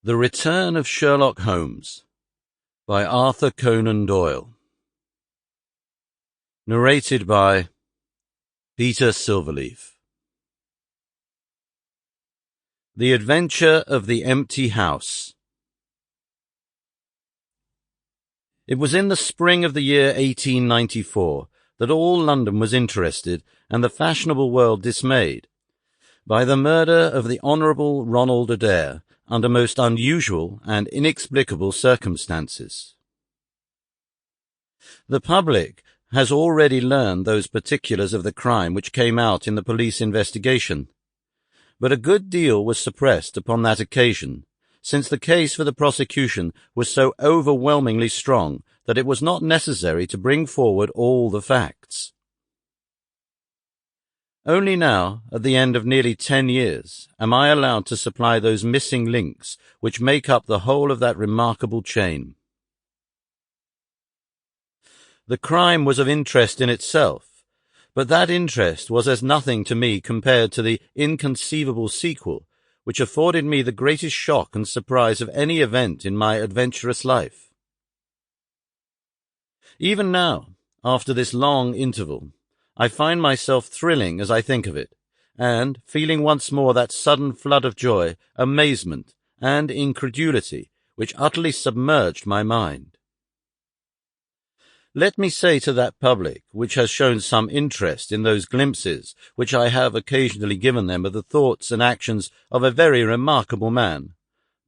The Return of Sherlock Holmes by Arthur Conan Doyle. Narrated by Peter Silverleaf. The Adventure of the Empty House. It was in the spring of the year 1894 that all London was interested and the fashionable world dismayed by the murder of the Honourable Ronald Adair under most unusual and inexplicable circumstances. The public has already learned those particulars of the crime which came out in the police investigation, but a good deal was suppressed upon that occasion, since the case for the prosecution was so overwhelmingly strong that it was not necessary to bring forward all the facts. Only now, at the end of nearly 10 years, am I allowed to supply those missing links which make up the whole of that remarkable chain. The crime was of interest in itself, but that interest was as nothing to me compared to the inconceivable sequel which afforded me the greatest shock and surprise of any event in my adventurous life. Even now, after this long interval, I find myself thrilling as I think of it, and feeling once more that sudden flood of joy, amazement, and incredulity which utterly submerged my mind. Let me say to that public which has shown some interest in those glimpses which I have occasionally given them of the thoughts and actions of a very remarkable man,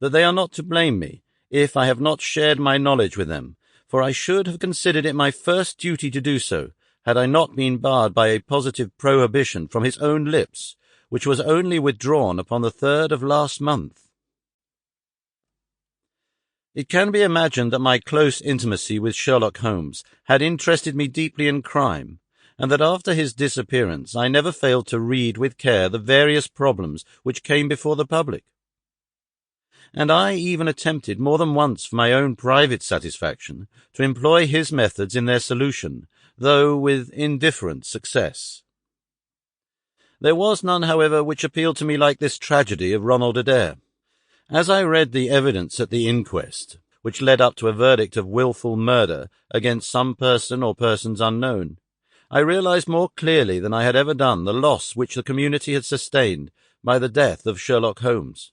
that they are not to blame me if I have not shared my knowledge with them, for I should have considered it my first duty to do so, had I not been barred by a positive prohibition from his own lips, which was only withdrawn upon the 3rd of last month. It can be imagined that my close intimacy with Sherlock Holmes had interested me deeply in crime, and that after his disappearance I never failed to read with care the various problems which came before the public. And I even attempted more than once for my own private satisfaction to employ his methods in their solution, though with indifferent success. There was none, however, which appealed to me like this tragedy of Ronald Adair. As I read the evidence at the inquest, which led up to a verdict of wilful murder against some person or persons unknown, I realized more clearly than I had ever done the loss which the community had sustained by the death of Sherlock Holmes.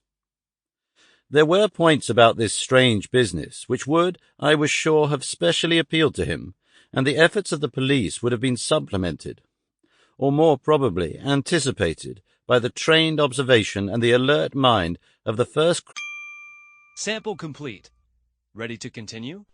There were points about this strange business which would, I was sure, have specially appealed to him, and the efforts of the police would have been supplemented, or more probably anticipated, by the trained observation and the alert mind of the first... Sample complete. Ready to continue?